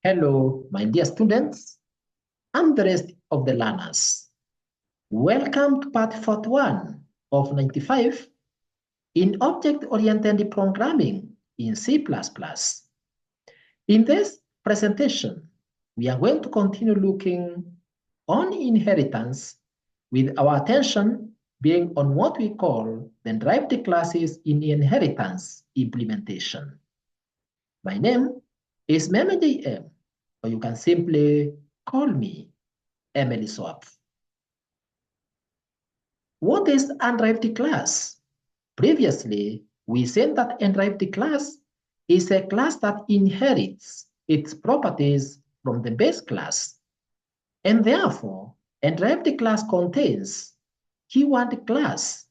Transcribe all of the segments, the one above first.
Hello, my dear students, and the rest of the learners. Welcome to part 41 of 95 in object-oriented programming in C++. In this presentation, we are going to continue looking on inheritance with our attention being on what we call the derived classes in inheritance implementation. My name is MemJM, or you can simply call me Emily Swap. What is an derived class? Previously, we said that a derived class is a class that inherits its properties from the base class, and therefore, a derived class contains keyword class,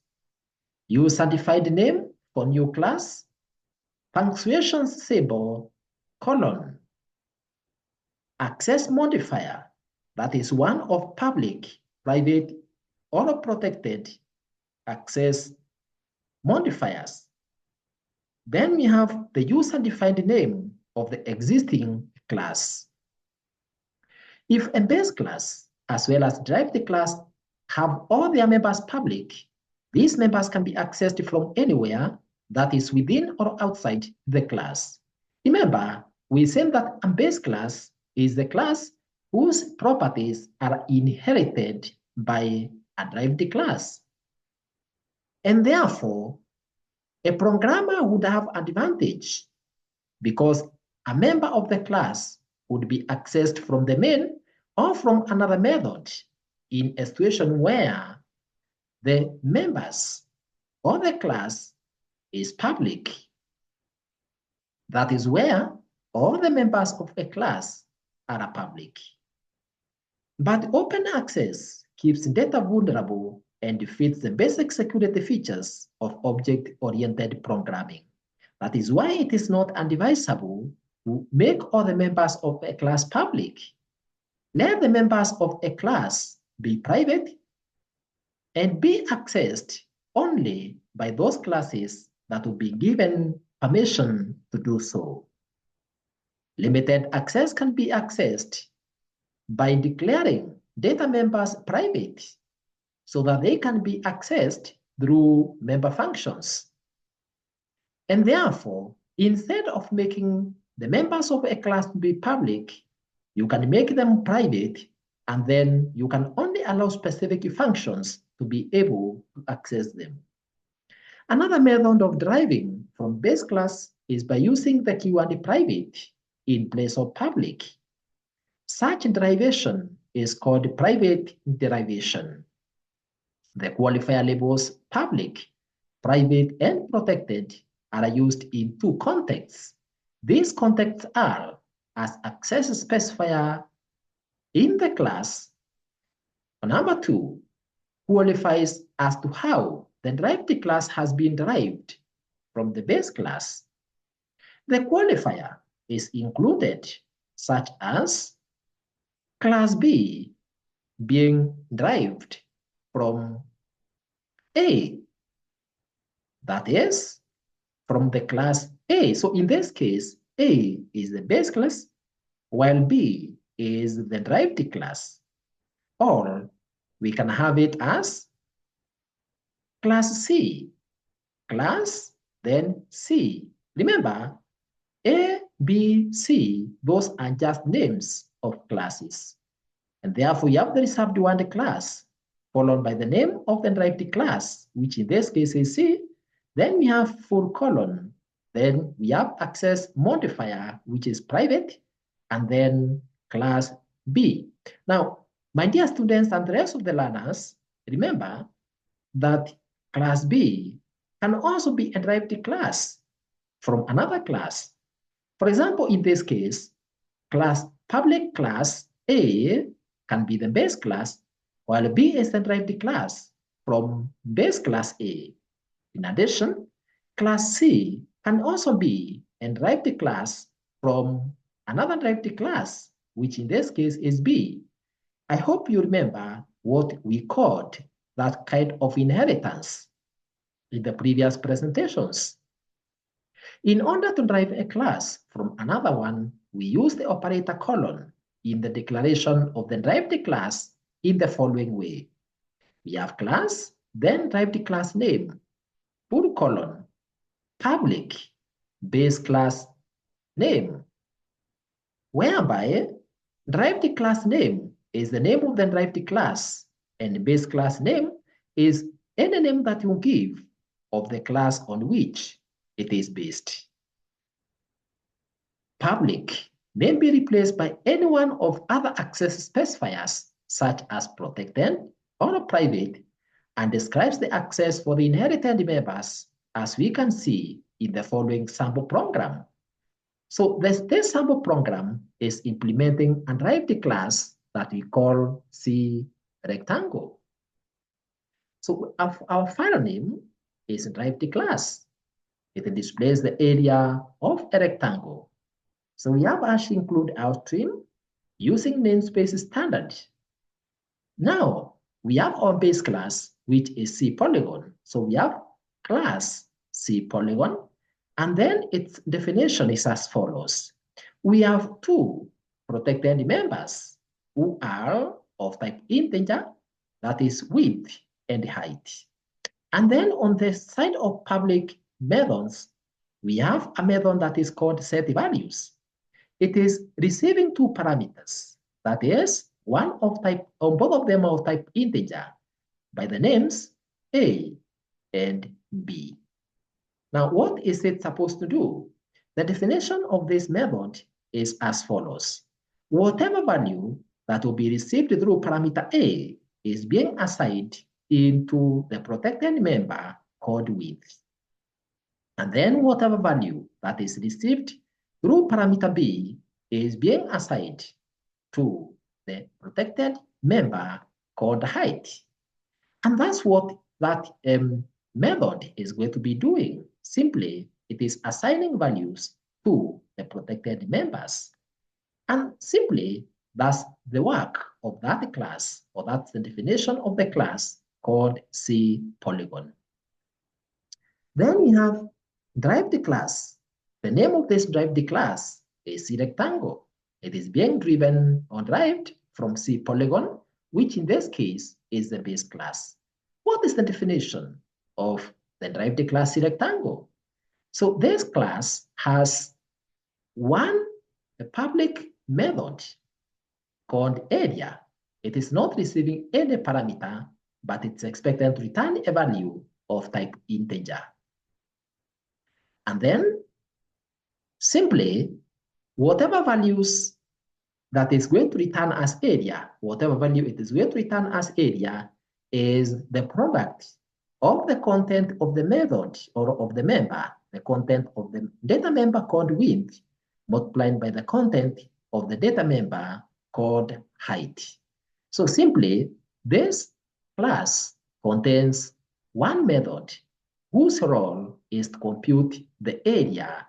user-defined name for new class, punctuation symbol, colon, access modifier, that is one of public, private, or protected access modifiers. Then we have the user-defined name of the existing class. If a base class as well as derived class have all their members public, these members can be accessed from anywhere that is within or outside the class. Remember, we said that a base class is the class whose properties are inherited by a derived class. And therefore, a programmer would have advantage because a member of the class would be accessed from the main or from another method in a situation where the members of the class is public. That is where all the members of a class are public. But open access keeps data vulnerable and defeats the basic security features of object-oriented programming. That is why it is not advisable to make all the members of a class public. Let the members of a class be private and be accessed only by those classes that will be given permission to do so. Limited access can be accessed by declaring data members private so that they can be accessed through member functions. And therefore, instead of making the members of a class be public, you can make them private, and then you can only allow specific functions to be able to access them. Another method of deriving from base class is by using the keyword private in place of public. Such derivation is called private derivation. The qualifier labels public, private, and protected are used in two contexts. These contexts are as access specifier in the class. Number two, qualifies as to how the derived class has been derived from the base class. The qualifier is included, such as class B being derived from A, that is, from the class A. So in this case, A is the base class, while B is the derived class. Or we can have it as class C, class, then C. Remember, A, B, C, those are just names of classes. And therefore, you have the reserved one class, followed by the name of the derived class, which in this case is C. Then we have full colon. Then we have access modifier, which is private, and then class B. Now, my dear students and the rest of the learners, remember that class B can also be a derived class from another class. For example, in this case, public class A can be the base class, while B is the derived class from base class A. In addition, class C can also be a derived class from another derived class, which in this case is B. I hope you remember what we called that kind of inheritance in the previous presentations. In order to derive a class from another one, we use the operator colon in the declaration of the derived class in the following way. We have class, then derived class name, full colon, public base class name, whereby derived class name is the name of the derived class, and base class name is any name that you give of the class on which it is based. Public may be replaced by any one of other access specifiers, such as protected or private, and describes the access for the inherited members, as we can see in the following sample program. So this sample program is implementing a derived class that we call C rectangle. So our file name is a derived class. It displays the area of a rectangle. So we have hash include outstream using namespace standard. Now we have our base class, which is C polygon. So we have class C polygon, and then its definition is as follows. We have two protected members who are of type integer, that is width and height. And then on the side of public methods, we have a method that is called setValues. It is receiving two parameters, that is, one of type, or both of them are of type integer, by the names A and B. Now, what is it supposed to do? The definition of this method is as follows. Whatever value that will be received through parameter A is being assigned into the protected member called width. And then whatever value that is received through parameter B is being assigned to the protected member called height. And that's what that method is going to be doing. Simply, it is assigning values to the protected members. And simply, that's the work of that class, or that's the definition of the class called C polygon. Then we have derived class. The name of this derived class is C rectangle. It is being driven or derived from C polygon, which in this case is the base class. What is the definition of the derived class C rectangle? So this class has a public method called area. It is not receiving any parameter, but it's expected to return a value of type integer. And then simply, whatever values that is going to return as area, whatever value it is going to return as area is the product of the content of the method or of the member, the content of the data member called width, multiplied by the content of the data member called height. So simply, this class contains one method whose role is to compute the area,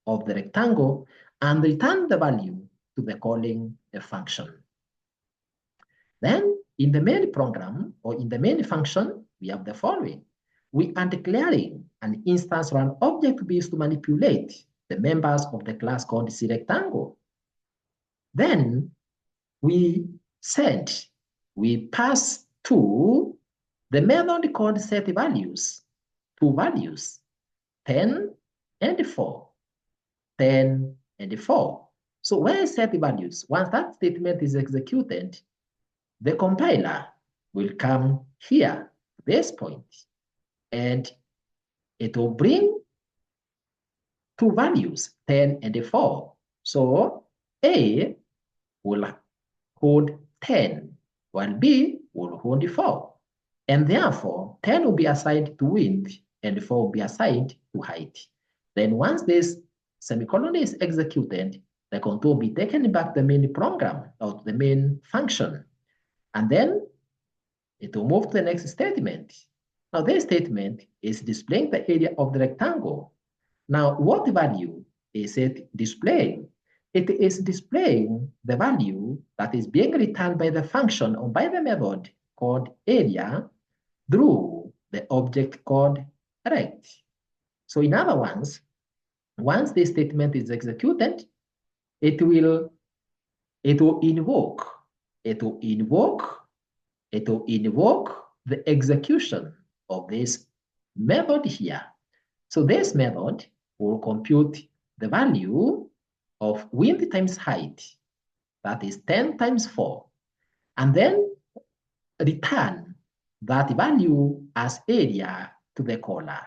of the rectangle and return the value to the calling a function. Then in the main program or in the main function, we have the following. We are declaring an instance or an object to be used to manipulate the members of the class called C rectangle. Then we pass to the method called setValues, two values, 10 and 4. 10 and 4. So where is setValues? Once that statement is executed, the compiler will come here, this point, and it will bring two values, 10 and 4. So A will hold 10, while B will hold 4. And therefore, 10 will be assigned to width, and 4 will be assigned to height. Then once this semicolon is executed, the control will be taken back to the main program or to the main function. And then it will move to the next statement. Now this statement is displaying the area of the rectangle. Now what value is it displaying? It is displaying the value that is being returned by the function or by the method called area through the object called rect. So in other words, Once this statement is executed, it will invoke the execution of this method here. So this method will compute the value of width times height, that is 10 times 4, and then return that value as area to the caller.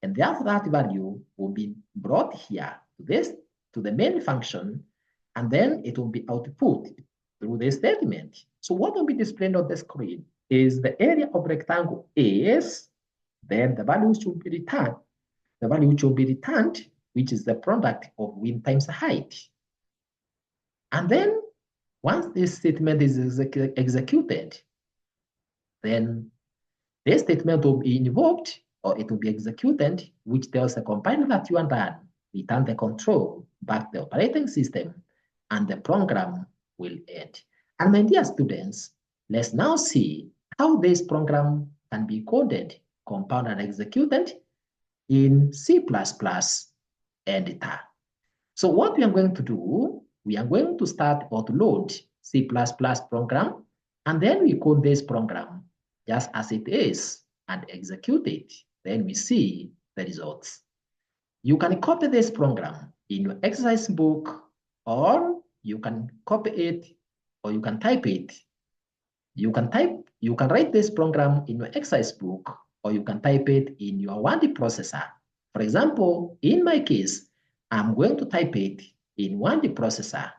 And therefore that value will be brought here to the main function, and then it will be output through this statement. So what will be displayed on the screen is the area of rectangle is, then the value should be returned. The value which will be returned, which is the product of width times height. And then once this statement is executed, then this statement will be invoked or it will be executed, which tells the compiler that you are done. Return the control back to the operating system, and the program will end. And my dear students, let's now see how this program can be coded, compiled, and executed in C++ editor. So what we are going to do, we are going to start or to load C++ program, and then we code this program just as it is and execute it. Then we see the results. You can copy this program in your exercise book, or you can copy it, or you can type it. You can write this program in your exercise book, or you can type it in your 1D processor. For example, in my case, I'm going to type it in 1D processor.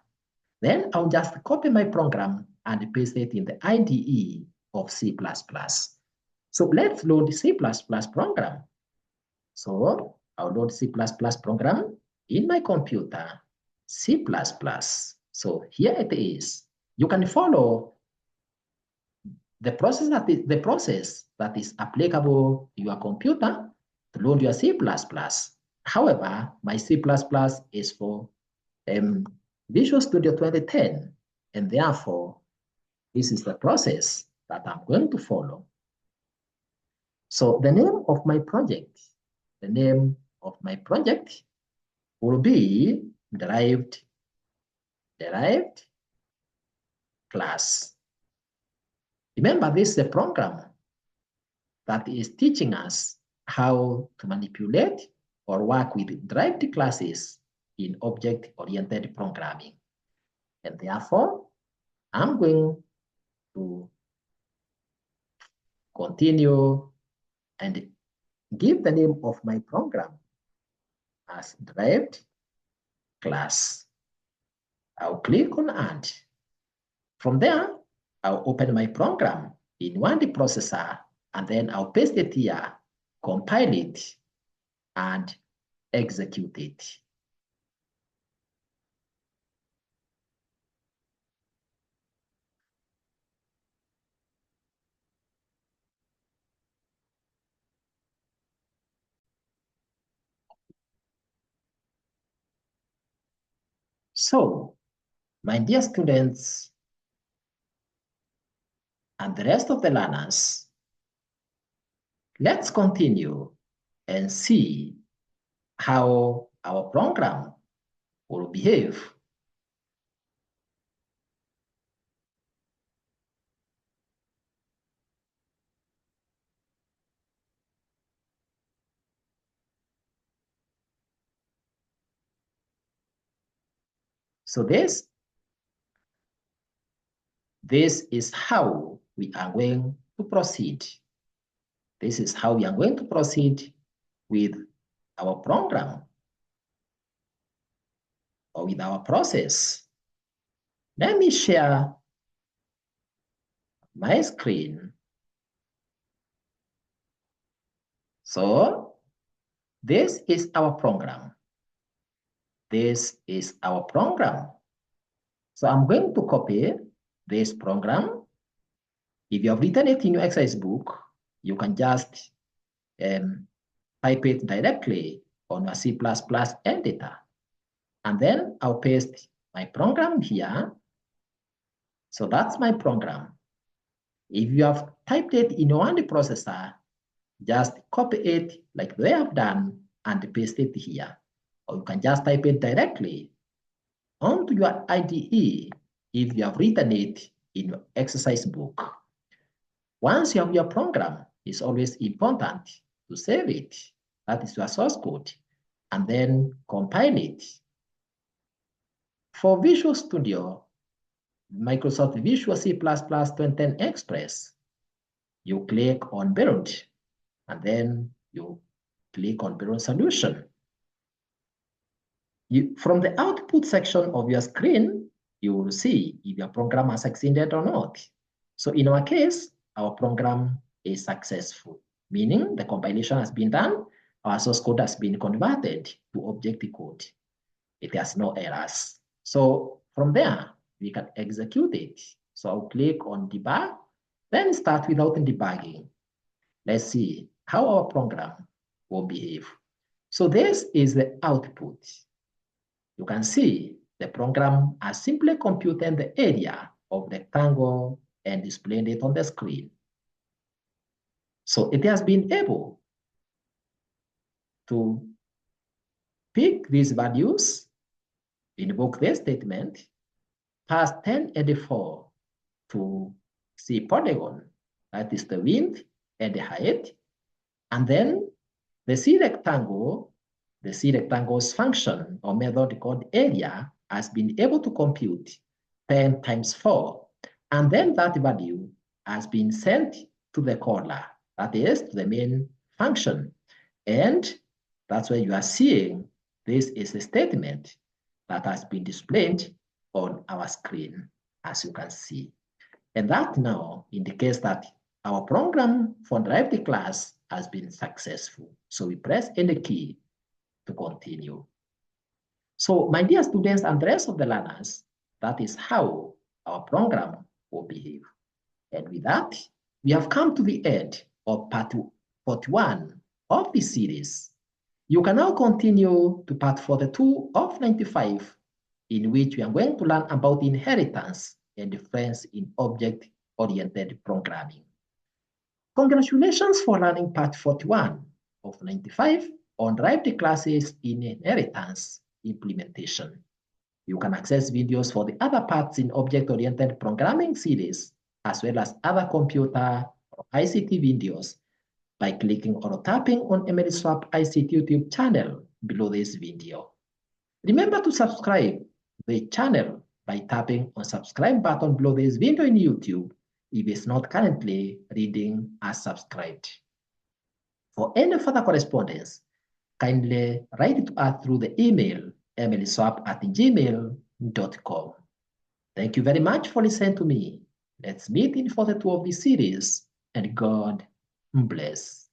Then I'll just copy my program and paste it in the IDE of C++. So let's load C++ program. So I'll load C++ program in my computer, C++. So here it is. You can follow the process that is applicable to your computer to load your C++. However, my C++ is for Visual Studio 2010, and therefore, this is the process that I'm going to follow. So the name of my project will be derived class. Remember, this is a program that is teaching us how to manipulate or work with derived classes in object-oriented programming. And therefore, I'm going to continue and give the name of my program as derived class. I'll click on Add. From there, I'll open my program in 1D processor, and then I'll paste it here, compile it, and execute it. So, my dear students and the rest of the learners, let's continue and see how our program will behave. So this is how we are going to proceed. This is how we are going to proceed with our program or with our process. Let me share my screen. So this is our program. This is our program. So I'm going to copy this program. If you have written it in your exercise book, you can just type it directly on your C++ editor. And then I'll paste my program here. So that's my program. If you have typed it in your 1D processor, just copy it like we have done and paste it here. or you can just type it directly onto your IDE if you have written it in your exercise book. Once you have your program, it's always important to save it. That is your source code, and then compile it. For Visual Studio, Microsoft Visual C++ 2010 Express, you click on Build, and then you click on Build Solution. From the output section of your screen, you will see if your program has succeeded or not. So in our case, our program is successful, meaning the compilation has been done, our source code has been converted to Objective code. It has no errors. So from there, we can execute it. So I'll click on debug, then start without debugging. Let's see how our program will behave. So this is the output. You can see the program has simply computed the area of the rectangle and displayed it on the screen. So it has been able to pick these values, invoke this statement, pass 10 and 4 to see polygon, that is the width and the height, and then the C rectangle's function or method called area has been able to compute 10 times 4, and then that value has been sent to the caller, that is to the main function, and that's where you are seeing this is a statement that has been displayed on our screen, as you can see. And that now indicates that our program for Derived class has been successful. So we press any key to continue. So my dear students and the rest of the learners, that is how our program will behave. And with that, we have come to the end of part 41 of this series. You can now continue to part 42 of 95, in which we are going to learn about inheritance and difference in object-oriented programming. Congratulations for learning part 41 of 95 on Derived classes in inheritance implementation. You can access videos for the other parts in object-oriented programming series, as well as other computer or ICT videos by clicking or tapping on Emily Swap ICT YouTube channel below this video. Remember to subscribe to the channel by tapping on subscribe button below this video in YouTube if it's not currently reading as subscribed. For any further correspondence, kindly write it to us through the email emilyswap@gmail.com. Thank you very much for listening to me. Let's meet in 42 of this series, and God bless.